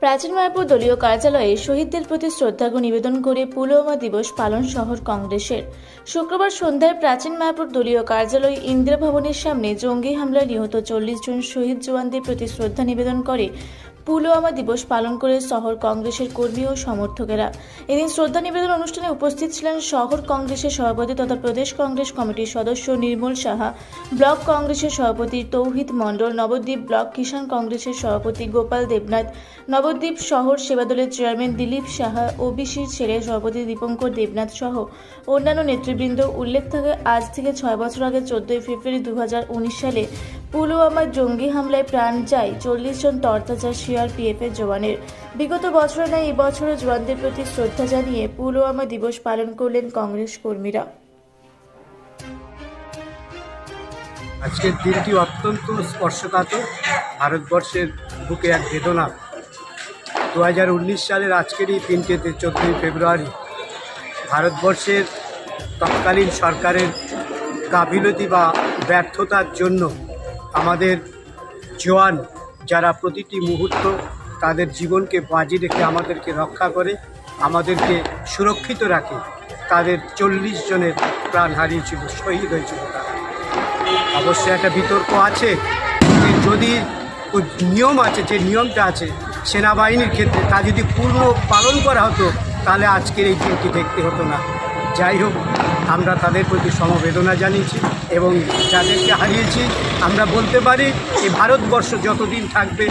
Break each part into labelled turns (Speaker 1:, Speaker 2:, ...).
Speaker 1: প্রাচীন মায়াপুর দলীয় কার্যালয়ে শহীদদের প্রতি শ্রদ্ধার্ঘ্য নিবেদন করে পুলওয়ামা দিবস পালন শহর কংগ্রেসের। শুক্রবার সন্ধ্যায় প্রাচীন মায়াপুর দলীয় কার্যালয় ইন্দিরা ভবনের সামনে জঙ্গি হামলায় নিহত 40 জন শহীদ জওয়ানদের প্রতি শ্রদ্ধা নিবেদন করে পুলওয়ামা দিবস পালন করে শহর কংগ্রেসের কর্মী ও সমর্থকেরা। এদিন শ্রদ্ধা নিবেদন অনুষ্ঠানে উপস্থিত ছিলেন শহর কংগ্রেসের সভাপতি তথা প্রদেশ কংগ্রেস কমিটির সদস্য নির্মল সাহা, ব্লক কংগ্রেসের সভাপতি তৌহিদ মণ্ডল, নবদ্বীপ ব্লক কিষাণ কংগ্রেসের সভাপতি গোপাল দেবনাথ, নবদ্বীপ শহর সেবাদলের চেয়ারম্যান দিলীপ সাহা, ওবিসির ছেলে সভাপতি দীপঙ্কর দেবনাথ সহ অন্যান্য নেতৃবৃন্দ। উল্লেখ থাকে, আজ থেকে 6 বছর আগে 14 ফেব্রুয়ারি 2019 সালে পুলওয়ামার জঙ্গি হামলায় প্রাণ যায় 40 জন তরতাজা সিআরপিএফের জওয়ানের। বিগত বছরে নয়, এই বছরও জওয়ানদের প্রতি শ্রদ্ধা জানিয়ে পুলওয়ামা দিবস পালন করলেন কংগ্রেস কর্মীরা।
Speaker 2: আজকের দিনটি অত্যন্ত স্পর্শকাতর, ভারতবর্ষের বুকে এক বেদনা। 2019 সালের আজকের এই দিনটিতে 14 ফেব্রুয়ারি ভারতবর্ষের তৎকালীন সরকারের গাফিলতি বা ব্যর্থতার জন্য আমাদের জওয়ান যারা প্রতিটি মুহূর্ত তাদের জীবনকে বাজি রেখে আমাদেরকে রক্ষা করে, আমাদেরকে সুরক্ষিত রাখে, তাদের 40 জনের প্রাণ হারিয়েছিল, শহীদ হয়েছিল তারা। অবশ্যই একটা বিতর্ক আছে যে যদি নিয়ম আছে, যে নিয়মটা আছে সেনাবাহিনীর ক্ষেত্রে, তা যদি পূর্ণ পালন করা হতো তাহলে আজকের এই দিনটি দেখতে হতো না। যাই হোক, আমরা তাদের প্রতি সমবেদনা জানিয়েছি এবং যাদেরকে হারিয়েছি আমরা বলতে পারি এই ভারতবর্ষ যতদিন থাকবে,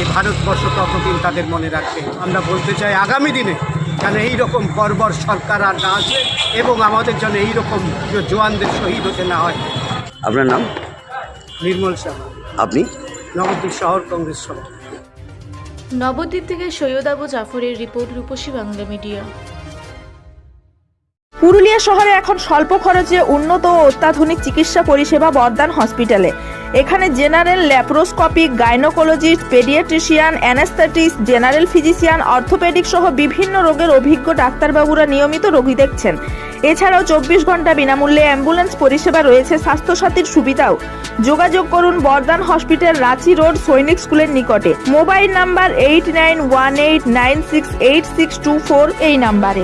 Speaker 2: এই ভারতবর্ষ ততদিন তাদের মনে রাখবে। আমরা বলতে চাই আগামী দিনে যেন এইরকম বর্বর সরকার আর না আসে এবং আমাদের যেন এইরকম জওয়ানদের শহীদ হতে না হয়।
Speaker 3: আপনার নাম?
Speaker 2: নির্মল সাহা,
Speaker 3: আপনি?
Speaker 2: নবদ্বীপ শহর কংগ্রেস সভাপতি।
Speaker 1: নবদ্বীপ থেকে সৈয়দ আবু জাফরের রিপোর্ট, রূপসী বাংলা মিডিয়া।
Speaker 4: পুরুলিয়া শহরে এখন স্বল্প খরচে উন্নত ও অত্যাধুনিক চিকিৎসা পরিষেবা বর্দান হসপিটালে। এখানে general, laparoscopic, gynaecologist, paediatrician, anaesthetist, general physician, orthopaedic সহ বিভিন্ন রোগের অভিজ্ঞ ডাক্তারবাবুরা নিয়মিত রোগী দেখছেন। এছাড়াও 24 ঘন্টা বিনামূল্যে অ্যাম্বুলেন্স পরিষেবা রয়েছে, স্বাস্থ্যসাথীর সুবিধাও। যোগাযোগ করুন বর্দান হসপিটাল, রাঁচি রোড, সৈনিক স্কুলের নিকটে। মোবাইল নাম্বার 8918968624 এই নাম্বারে।